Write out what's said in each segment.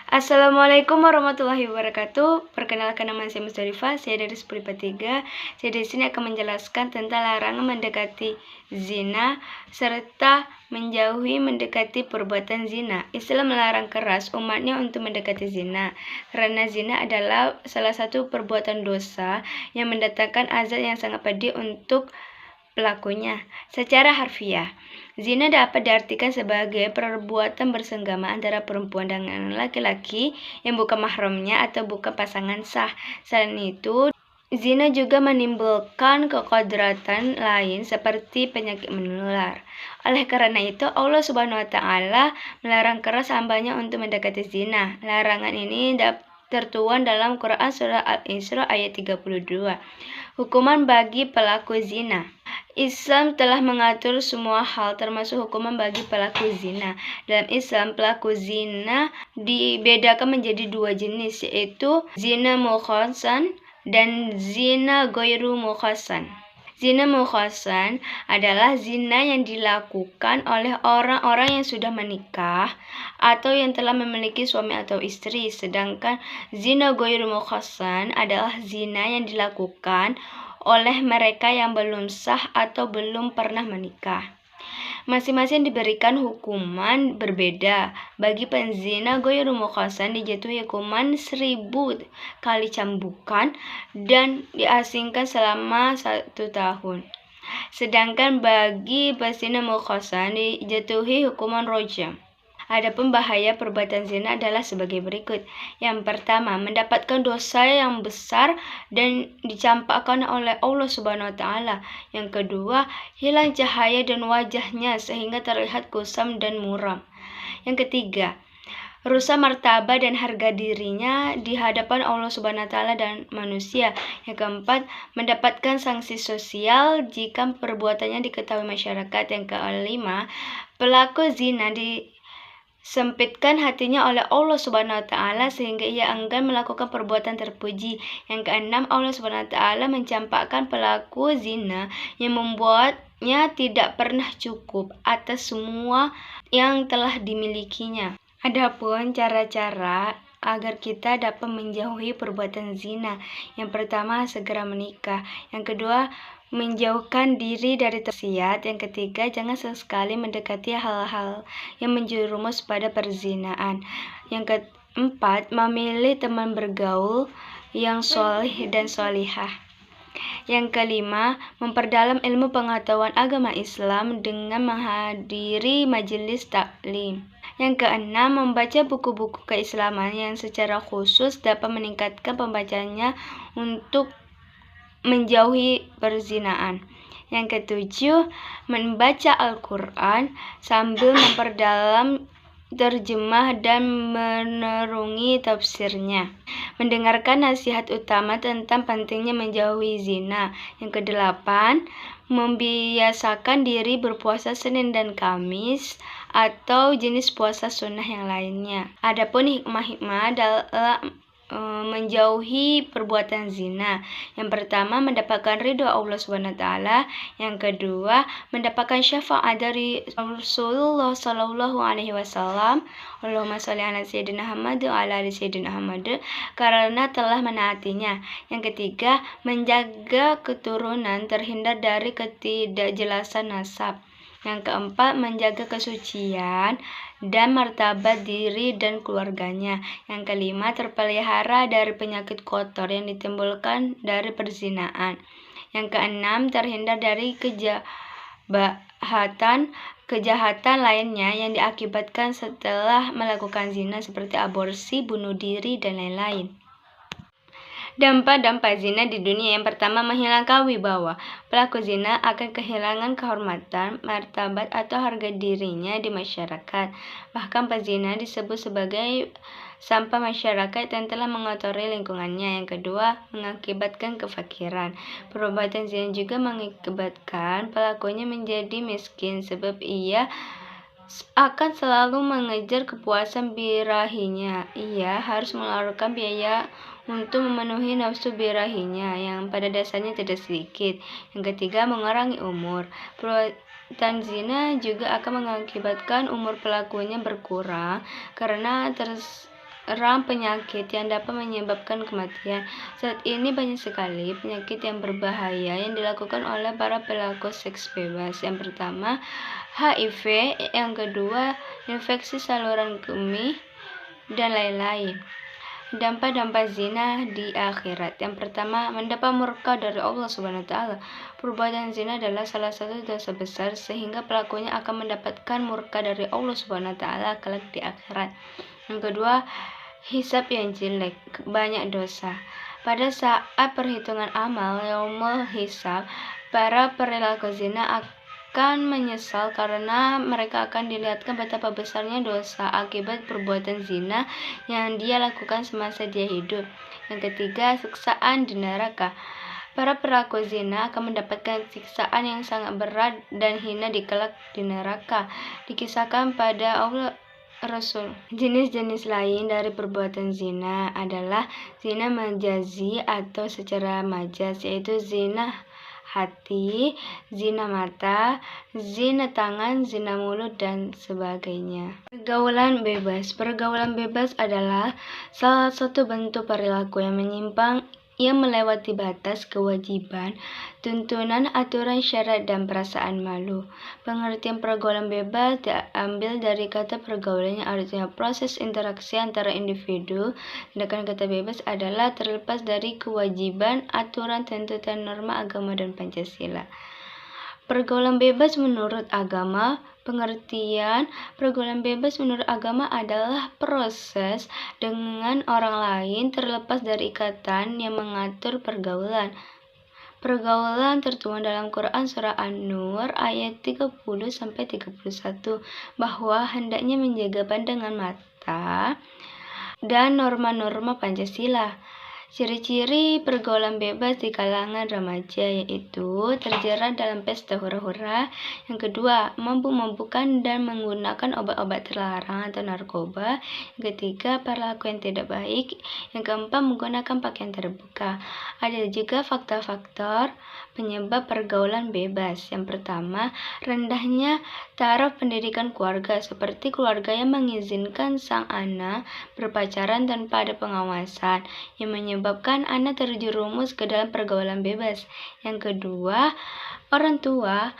Assalamualaikum warahmatullahi wabarakatuh. Perkenalkan, nama saya Musdalifah. Saya dari 10 Saya di sini akan menjelaskan tentang larangan mendekati zina serta menjauhi mendekati perbuatan zina. Islam melarang keras umatnya untuk mendekati zina, karena zina adalah salah satu perbuatan dosa yang mendatangkan azab yang sangat pedih untuk pelakunya. Secara harfiah, zina dapat diartikan sebagai perbuatan bersenggama antara perempuan dengan laki-laki yang bukan mahramnya atau bukan pasangan sah. Selain itu, zina juga menimbulkan kekodratan lain seperti penyakit menular. Oleh karena itu, Allah Subhanahu wa Ta'ala melarang keras hambanya untuk mendekati zina. Larangan ini tertuang dalam Quran Surah Al-Isra ayat 32. Hukuman bagi pelaku zina. Islam telah mengatur semua hal termasuk hukuman bagi pelaku zina. Dalam Islam, pelaku zina dibedakan menjadi dua jenis, yaitu zina mukhasan dan zina ghairu mukhasan. Zina mukhasan adalah zina yang dilakukan oleh orang-orang yang sudah menikah atau yang telah memiliki suami atau istri. Sedangkan zina ghairu mukhasan adalah zina yang dilakukan oleh mereka yang belum sah atau belum pernah menikah. Masing-masing diberikan hukuman berbeda. Bagi penzina ghairu mukhasan dijatuhi hukuman 1000 kali cambukan dan diasingkan selama 1 tahun. Sedangkan bagi penzina mukhasan dijatuhi hukuman rajam. Adapun bahaya perbuatan zina adalah sebagai berikut. Yang pertama, mendapatkan dosa yang besar dan dicampakkan oleh Allah Subhanahu wa Ta'ala. Yang kedua, hilang cahaya dan wajahnya sehingga terlihat kusam dan muram. Yang ketiga, rusak martabat dan harga dirinya di hadapan Allah Subhanahu wa Ta'ala dan manusia. Yang keempat, mendapatkan sanksi sosial jika perbuatannya diketahui masyarakat. Yang kelima, pelaku zina sempitkan hatinya oleh Allah Subhanahu wa Ta'ala sehingga ia enggan melakukan perbuatan terpuji. Yang keenam, Allah Subhanahu wa Ta'ala mencampakkan pelaku zina yang membuatnya tidak pernah cukup atas semua yang telah dimilikinya. Adapun cara-cara agar kita dapat menjauhi perbuatan zina. Yang pertama, segera menikah. Yang kedua, menjauhkan diri dari tersiat. Yang ketiga, jangan sesekali mendekati hal-hal yang menjerumus pada perzinaan. Yang keempat, memilih teman bergaul yang solih dan solihah. Yang kelima, memperdalam ilmu pengetahuan agama Islam dengan menghadiri majelis taklim. Yang keenam, membaca buku-buku keislaman yang secara khusus dapat meningkatkan pembacanya untuk menjauhi perzinaan. Yang ketujuh, membaca Al-Quran sambil memperdalam terjemah dan menerungi tafsirnya. Mendengarkan nasihat utama tentang pentingnya menjauhi zina. Yang kedelapan, membiasakan diri berpuasa Senin dan Kamis atau jenis puasa sunnah yang lainnya. Adapun hikmah-hikmah dalam menjauhi perbuatan zina. Yang pertama, mendapatkan ridho Allah Subhanahu wa Ta'ala. Yang kedua, mendapatkan syafaat dari Rasulullah Sallallahu Alaihi Wasallam. Allahumma sholli ala sayyidina Muhammad wa ala ali sayyidina Muhammad, karena telah menaatinya. Yang ketiga, menjaga keturunan terhindar dari ketidakjelasan nasab. Yang keempat, menjaga kesucian dan martabat diri dan keluarganya. Yang kelima, terpelihara dari penyakit kotor yang ditimbulkan dari perzinaan. Yang keenam, terhindar dari kejahatan lainnya yang diakibatkan setelah melakukan zina seperti aborsi, bunuh diri, dan lain-lain. Dampak zina di dunia. Yang pertama, menghilangkan wibawa. Pelaku zina akan kehilangan kehormatan, martabat, atau harga dirinya di masyarakat. Bahkan pezina disebut sebagai sampah masyarakat yang telah mengotori lingkungannya. Yang kedua, mengakibatkan kefakiran. Perbuatan zina juga mengakibatkan pelakunya menjadi miskin sebab ia akan selalu mengejar kepuasan birahinya. Ia harus mengeluarkan biaya untuk memenuhi nafsu birahinya yang pada dasarnya tidak sedikit. Yang ketiga, mengurangi umur. Perbuatan zina juga akan mengakibatkan umur pelakunya berkurang karena penyakit yang dapat menyebabkan kematian. Saat ini banyak sekali penyakit yang berbahaya yang dilakukan oleh para pelaku seks bebas. Yang pertama, HIV, yang kedua, infeksi saluran kemih, dan lain-lain. Dampak-dampak zina di akhirat. Yang pertama, mendapat murka dari Allah Subhanahu wa taala. Perbuatan zina adalah salah satu dosa besar sehingga pelakunya akan mendapatkan murka dari Allah Subhanahu wa taala kelak di akhirat. Yang kedua, hisab yang jelek, banyak dosa. Pada saat perhitungan amal yaumul hisab, para perilaku zina akan menyesal karena mereka akan dilihatkan betapa besarnya dosa akibat perbuatan zina yang dia lakukan semasa dia hidup. Yang ketiga, siksaan di neraka. Para pelaku zina akan mendapatkan siksaan yang sangat berat dan hina di kelak di neraka. Dikisahkan pada Allah Rasul. Jenis-jenis lain dari perbuatan zina adalah zina majazi atau secara majaz, yaitu zina hati, zina mata, zina tangan, zina mulut, dan sebagainya. Pergaulan bebas. Pergaulan bebas adalah salah satu bentuk perilaku yang menyimpang yang melewati batas kewajiban, tuntunan, aturan, syarat, dan perasaan malu. Pengertian pergaulan bebas diambil dari kata pergaulan yang artinya proses interaksi antara individu, sedangkan kata bebas adalah terlepas dari kewajiban, aturan, tuntutan, norma agama, dan Pancasila. Pergaulan bebas menurut agama. Pengertian pergaulan bebas menurut agama adalah proses dengan orang lain terlepas dari ikatan yang mengatur pergaulan. Pergaulan tertuang dalam Quran Surah An-Nur ayat 30-31 bahwa hendaknya menjaga pandangan mata dan norma-norma Pancasila. Ciri-ciri pergaulan bebas di kalangan remaja yaitu terjerat dalam pesta hura-hura. Yang kedua, mampu-mampukan dan menggunakan obat-obat terlarang atau narkoba. Yang ketiga, perilaku yang tidak baik. Yang keempat, menggunakan pakaian terbuka. Ada juga faktor-faktor penyebab pergaulan bebas. Yang pertama, rendahnya taraf pendidikan keluarga, seperti keluarga yang mengizinkan sang anak berpacaran tanpa ada pengawasan, yang menyebabkan anak terjerumus ke dalam pergaulan bebas. Yang kedua, orang tua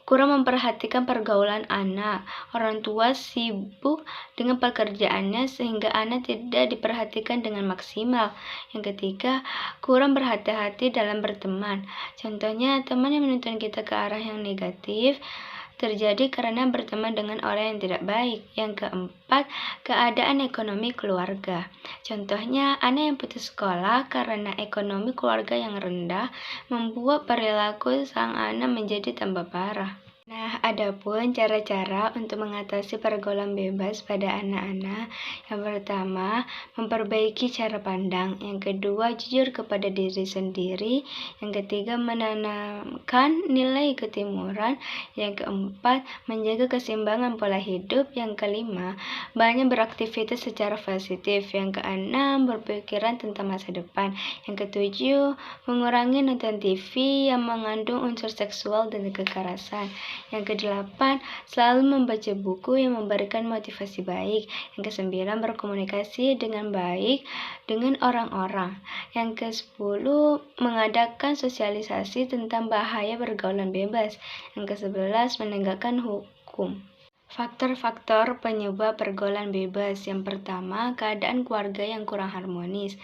kurang memperhatikan pergaulan anak. Orang tua sibuk dengan pekerjaannya sehingga anak tidak diperhatikan dengan maksimal. Yang ketiga, kurang berhati-hati dalam berteman. Contohnya, teman yang menuntun kita ke arah yang negatif terjadi karena berteman dengan orang yang tidak baik. Yang keempat, keadaan ekonomi keluarga. Contohnya, anak yang putus sekolah karena ekonomi keluarga yang rendah membuat perilaku sang anak menjadi tambah parah. Nah, adapun cara-cara untuk mengatasi pergaulan bebas pada anak-anak. Yang pertama, memperbaiki cara pandang. Yang kedua, jujur kepada diri sendiri. Yang ketiga, menanamkan nilai ketimuran. Yang keempat, menjaga keseimbangan pola hidup. Yang kelima, banyak beraktivitas secara positif. Yang keenam, berpikiran tentang masa depan. Yang ketujuh, mengurangi nonton TV yang mengandung unsur seksual dan kekerasan. Yang kedelapan, selalu membaca buku yang memberikan motivasi baik. Yang kesembilan, berkomunikasi dengan baik dengan orang-orang. Yang kesepuluh, mengadakan sosialisasi tentang bahaya pergaulan bebas. Yang kesebelas, menegakkan hukum. Faktor-faktor penyebab pergaulan bebas. Yang pertama, keadaan keluarga yang kurang harmonis.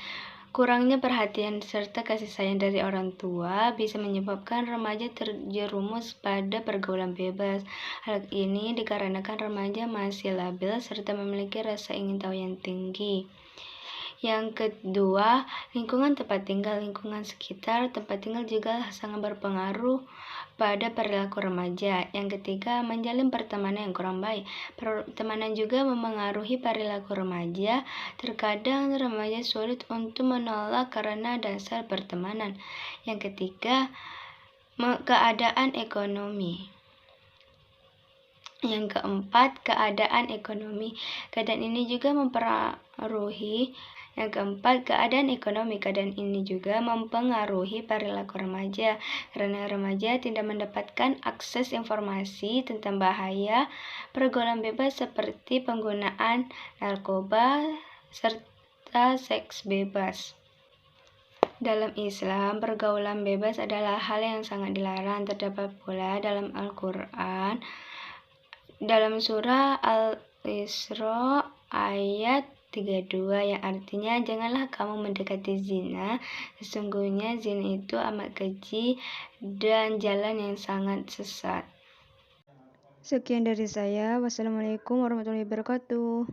Kurangnya perhatian serta kasih sayang dari orang tua bisa menyebabkan remaja terjerumus pada pergaulan bebas. Hal ini dikarenakan remaja masih labil serta memiliki rasa ingin tahu yang tinggi. Yang kedua, lingkungan tempat tinggal. Lingkungan sekitar tempat tinggal juga sangat berpengaruh pada perilaku remaja. Yang ketiga, menjalin pertemanan yang kurang baik. Pertemanan juga memengaruhi perilaku remaja. Terkadang remaja sulit untuk menolak karena dasar pertemanan. Yang ketiga, keadaan ekonomi. Yang keempat, keadaan ekonomi. Keadaan ini juga mempengaruhi. Yang keempat, keadaan ekonomi. Keadaan ini juga mempengaruhi perilaku remaja, karena remaja tidak mendapatkan akses informasi tentang bahaya pergaulan bebas seperti penggunaan narkoba, serta seks bebas. Dalam Islam, pergaulan bebas adalah hal yang sangat dilarang. Terdapat pula dalam Al-Quran, dalam surah Al-Isra ayat 32 yang artinya, janganlah kamu mendekati zina, sesungguhnya zina itu amat keji dan jalan yang sangat sesat. Sekian dari saya. Wassalamualaikum warahmatullahi wabarakatuh.